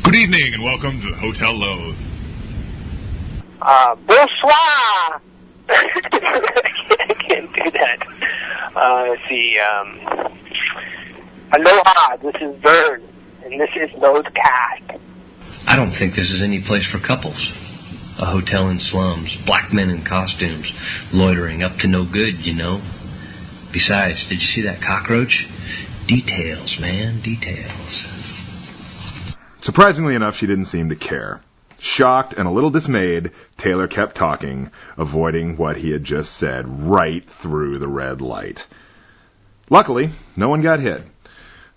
Good evening and welcome to the Hotel Loathe. Bonsoir! I can't do that. Let's see, aloha, this is Vern, and this is LoatheCast. I don't think this is any place for couples. A hotel in slums, black men in costumes, loitering up to no good, you know. Besides, did you see that cockroach? Details, man, details. Surprisingly enough, she didn't seem to care. Shocked and a little dismayed, Taylor kept talking, avoiding what he had just said right through the red light. Luckily, no one got hit.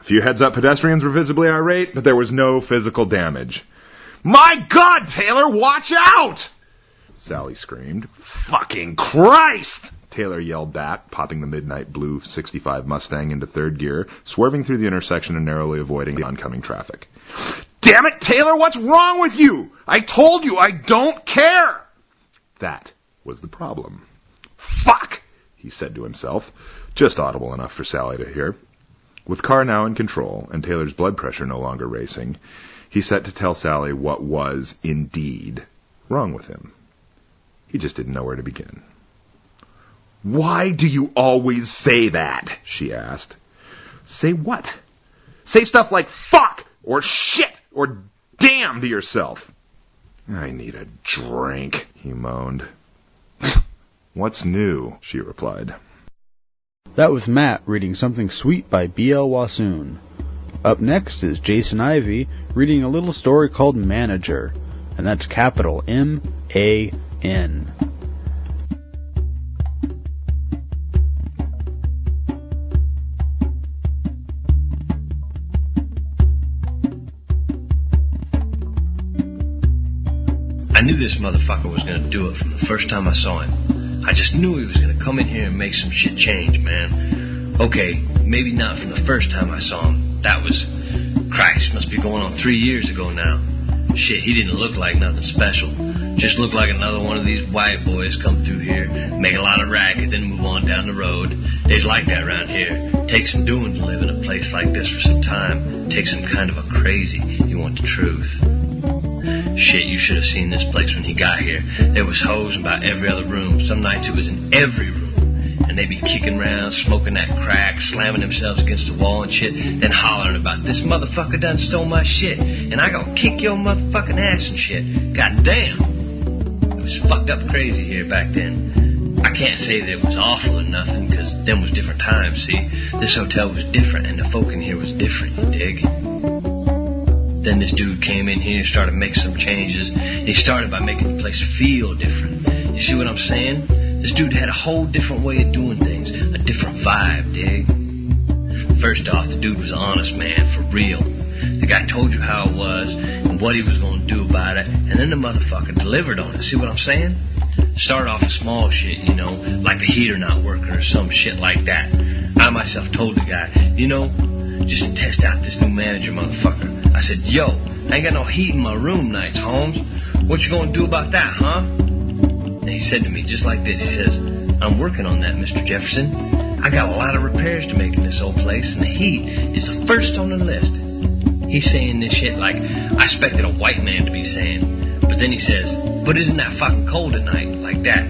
A few heads-up pedestrians were visibly irate, but there was no physical damage. "My God, Taylor, watch out!" Sally screamed. "Fucking Christ!" Taylor yelled back, popping the midnight blue 65 Mustang into third gear, swerving through the intersection and narrowly avoiding the oncoming traffic. "Damn it, Taylor, what's wrong with you? I told you I don't care!" That was the problem. "Fuck!" he said to himself, just audible enough for Sally to hear. With car now in control and Taylor's blood pressure no longer racing, he set to tell Sally what was, indeed, wrong with him. He just didn't know where to begin. "Why do you always say that?" she asked. "Say what?" "Say stuff like fuck or shit or damn to yourself." "I need a drink," he moaned. "What's new?" she replied. That was Matt reading Something Sweet by B.L. Wassoon. Up next is Jason Ivey reading a little story called Manager, and that's capital M-A-N. I knew this motherfucker was gonna do it from the first time I saw him. I just knew he was gonna come in here and make some shit change, man. Okay, maybe not from the first time I saw him. That was, Christ, must be going on 3 years ago now. Shit, he didn't look like nothing special. Just looked like another one of these white boys come through here, make a lot of racket, then move on down the road. They's like that around here. Takes some doing to live in a place like this for some time. Takes some kind of a crazy, you want the truth. Shit, you should have seen this place when he got here. There was hoes in about every other room. Some nights it was in every room. And they'd be kicking around, smoking that crack, slamming themselves against the wall and shit, then hollering about, "This motherfucker done stole my shit, and I gonna kick your motherfucking ass and shit." God damn. It was fucked up crazy here back then. I can't say that it was awful or nothing, because them was different times, see? This hotel was different, and the folk in here was different, you dig? Then this dude came in here and started making some changes. He started by making the place feel different. You see what I'm saying? This dude had a whole different way of doing things, a different vibe, dig? First off, the dude was honest, man, for real. The guy told you how it was and what he was going to do about it, and then the motherfucker delivered on it. See what I'm saying? Started off with small shit, you know, like the heater not working or some shit like that. I myself told the guy, you know, just to test out this new manager motherfucker. I said, "Yo, I ain't got no heat in my room nights, Holmes. What you gonna do about that, huh?" And he said to me just like this, he says, "I'm working on that, Mr. Jefferson. I got a lot of repairs to make in this old place, and the heat is the first on the list." He's saying this shit like I expected a white man to be saying. But then he says, "But isn't that fucking cold at night?" Like that.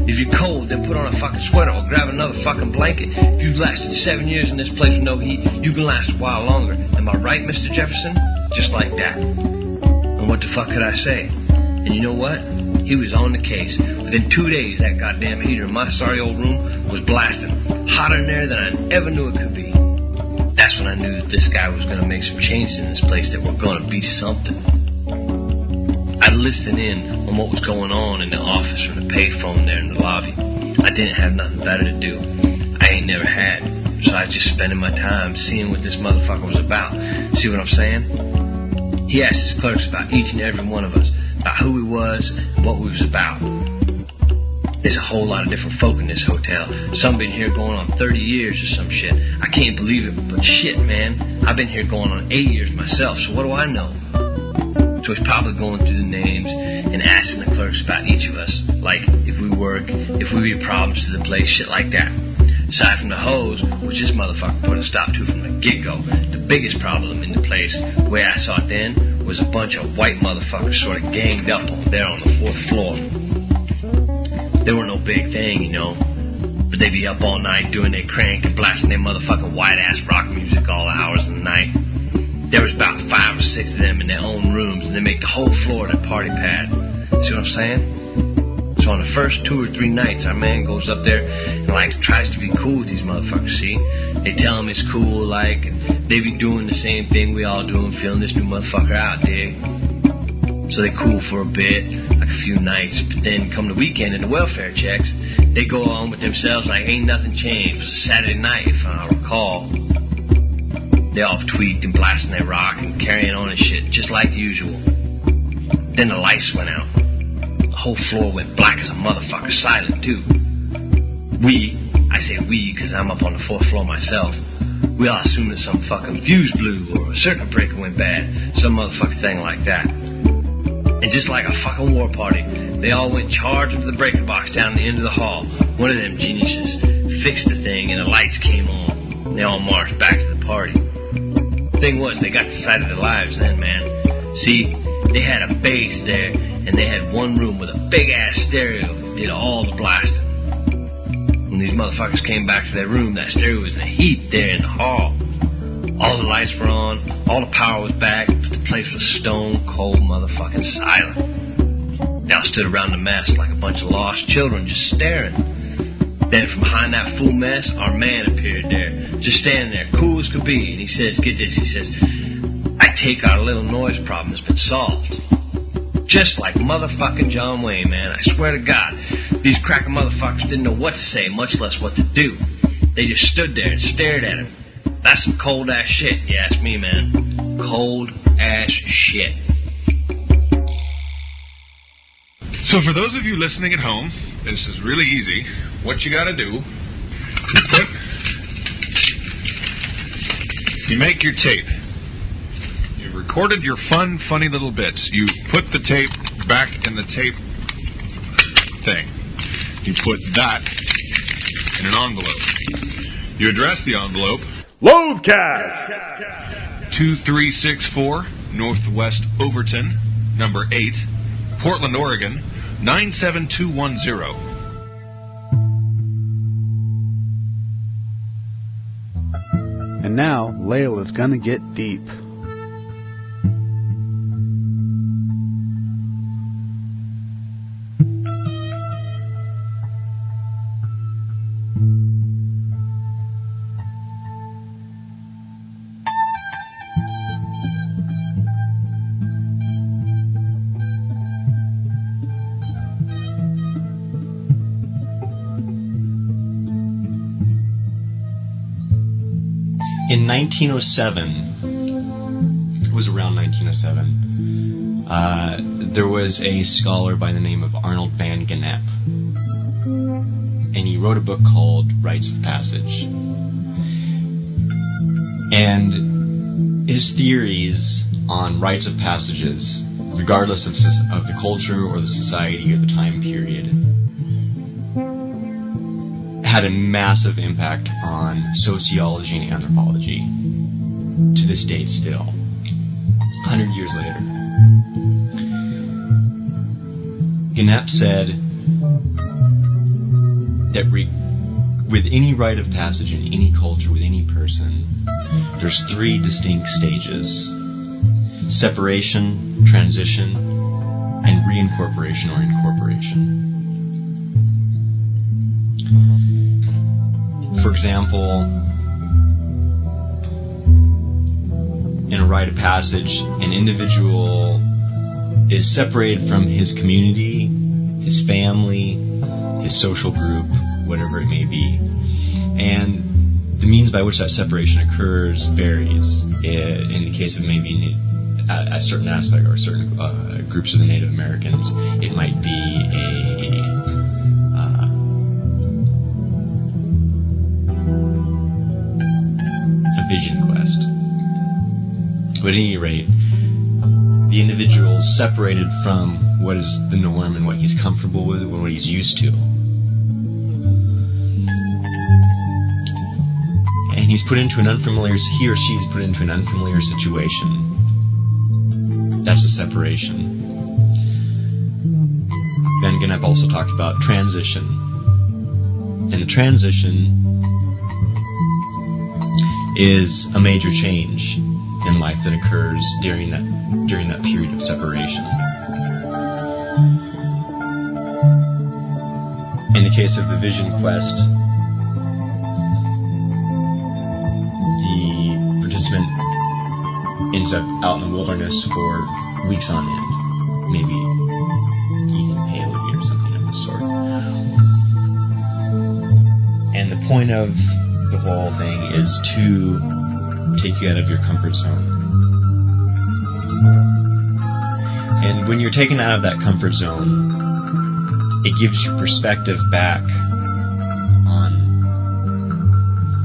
"If you're cold, then put on a fucking sweater or grab another fucking blanket. If you've lasted 7 years in this place with no heat, you can last a while longer. Am I right, Mr. Jefferson?" Just like that. And what the fuck could I say? And you know what? He was on the case. Within 2 days, that goddamn heater in my sorry old room was blasting. Hotter in there than I ever knew it could be. That's when I knew that this guy was going to make some changes in this place that were going to be something. I'd listen in on what was going on in the office or the payphone there in the lobby. I didn't have nothing better to do. I ain't never had. So I was just spending my time seeing what this motherfucker was about. See what I'm saying? He asked his clerks about each and every one of us, about who he was and what we was about. There's a whole lot of different folk in this hotel. Some been here going on 30 years or some shit. I can't believe it, but shit, man. I've been here going on 8 years myself, so what do I know? So he's probably going through the names and asking the clerks about each of us, like if we work, if we be problems to the place, shit like that. Aside from the hoes, which this motherfucker put a stop to from the get-go, the biggest problem in the place, the way I saw it then, was a bunch of white motherfuckers sort of ganged up there on the 4th floor. They were no big thing, you know, but they'd be up all night doing their crank and blasting their motherfucking white-ass rock music all the hours of the night. There was about 5 or 6 of them in their own rooms, and they make the whole floor their party pad. See what I'm saying? So on the first 2 or 3 nights, our man goes up there and, like, tries to be cool with these motherfuckers, see? They tell him it's cool, like, and they be doing the same thing we all do and feeling this new motherfucker out, dig? So they cool for a bit, like a few nights, but then come the weekend and the welfare checks, they go on with themselves like ain't nothing changed. It was Saturday night, if I recall. They all tweaked and blasting their rock and carrying on and shit, just like usual. Then the lights went out. The whole floor went black as a motherfucker, silent too. I say we because I'm up on the 4th floor myself, we all assumed that some fucking fuse blew or a circuit breaker went bad, some motherfucking thing like that. And just like a fucking war party, they all went charging for the breaker box down the end of the hall. One of them geniuses fixed the thing and the lights came on. They all marched back to the party. Thing was, they got the sight of their lives then, man. See, they had a bass there, and they had one room with a big-ass stereo that did all the blasting. When these motherfuckers came back to their room, that stereo was a heap there in the hall. All the lights were on, all the power was back, but the place was stone cold motherfucking silent. They all stood around the mess like a bunch of lost children just staring. Then from behind that fool mess, our man appeared there, just standing there, cool as could be, and he says, get this, he says, I take our little noise problem has been solved. Just like motherfucking John Wayne, man, I swear to God, these cracker motherfuckers didn't know what to say, much less what to do. They just stood there and stared at him. That's some cold-ass shit, you ask me, man. Cold-ass shit. So for those of you listening at home, this is really easy. What you gotta do, you make your tape. You've recorded your funny little bits. You put the tape back in the tape thing. You put that in an envelope. You address the envelope LoatheCast! 2364 Northwest Overton, number 8, Portland, Oregon, 97210. And now, Layla's gonna get deep. In 1907, it was around 1907, there was a scholar by the name of Arnold van Gennep, and he wrote a book called Rites of Passage. And his theories on rites of passages, regardless of the culture or the society or the time period, had a massive impact on sociology and anthropology to this date still, 100 years later. Gennep said that with any rite of passage in any culture, with any person, there's 3 distinct stages: separation, transition, and reincorporation or incorporation. For example, in a rite of passage, an individual is separated from his community, his family, his social group, whatever it may be. And the means by which that separation occurs varies. In the case of maybe a certain aspect or certain groups of the Native Americans, it might be a vision quest. But at any rate, the individual is separated from what is the norm and what he's comfortable with and what he's used to. And and he or she is put into an unfamiliar situation. That's a separation. Then again, I've also talked about transition. And the transition is a major change in life that occurs during that period of separation. In the case of the Vision Quest, the participant ends up out in the wilderness for weeks on end, maybe eating peyote or something of the sort. And the point of the whole thing is to take you out of your comfort zone. And when you're taken out of that comfort zone, it gives you perspective back on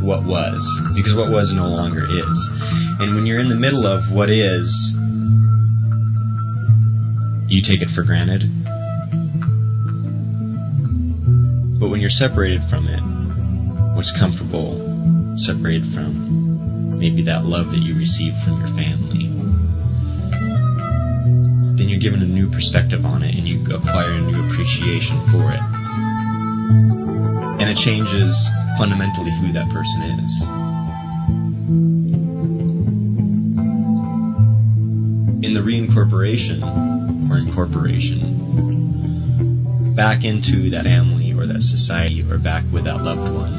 what was, because what was no longer is. And when you're in the middle of what is, you take it for granted. But when you're separated from it, what's comfortable, separated from maybe that love that you received from your family, then you're given a new perspective on it and you acquire a new appreciation for it. And it changes fundamentally who that person is. In the reincorporation or incorporation, back into that family or that society or back with that loved one,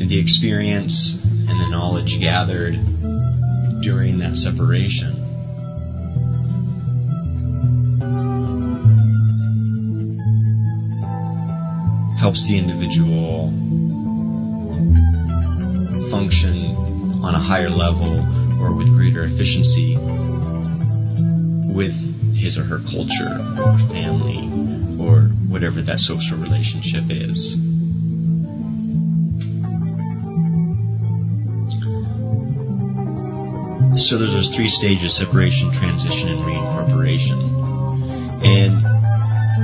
and the experience and the knowledge gathered during that separation helps the individual function on a higher level or with greater efficiency with his or her culture or family or whatever that social relationship is. So there's those 3 stages: separation, transition, and reincorporation. And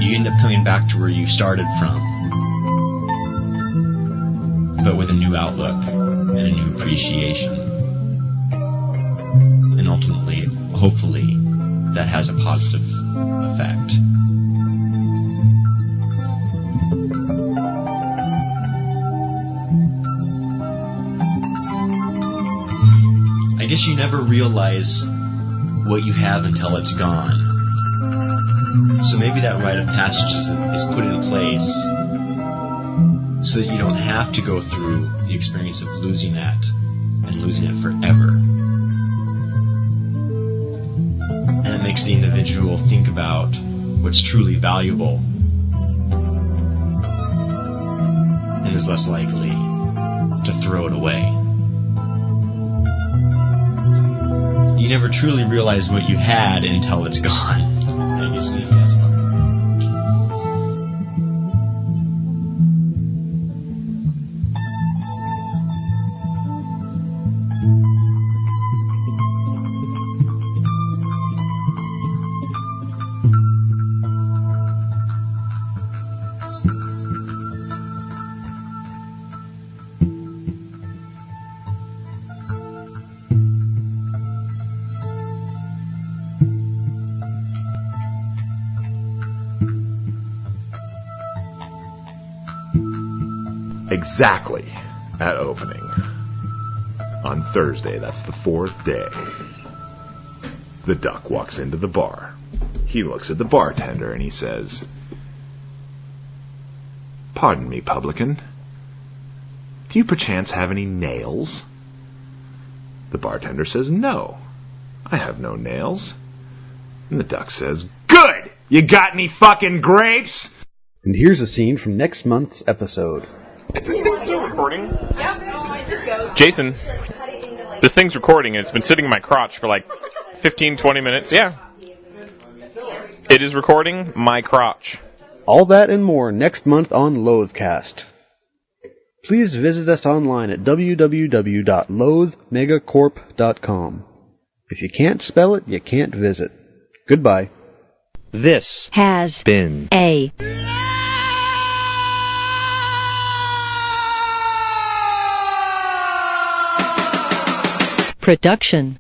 you end up coming back to where you started from, but with a new outlook and a new appreciation. And ultimately, hopefully, that has a positive effect. I guess you never realize what you have until it's gone. So maybe that rite of passage is put in place so that you don't have to go through the experience of losing that and losing it forever. And it makes the individual think about what's truly valuable and is less likely to throw it away. You never truly realize what you had until it's gone. I guess maybe that's part of it. Exactly at opening. On Thursday, that's the 4th day. The duck walks into the bar. He looks at the bartender and he says, "Pardon me, publican. Do you perchance have any nails?" The bartender says, "No, I have no nails." And the duck says, "Good! You got any fucking grapes?" And here's a scene from next month's episode. Is this thing still recording? Jason, this thing's recording and it's been sitting in my crotch for like 15, 20 minutes. Yeah. It is recording my crotch. All that and more next month on LoatheCast. Please visit us online at www.loathemegacorp.com. If you can't spell it, you can't visit. Goodbye. This has been a production.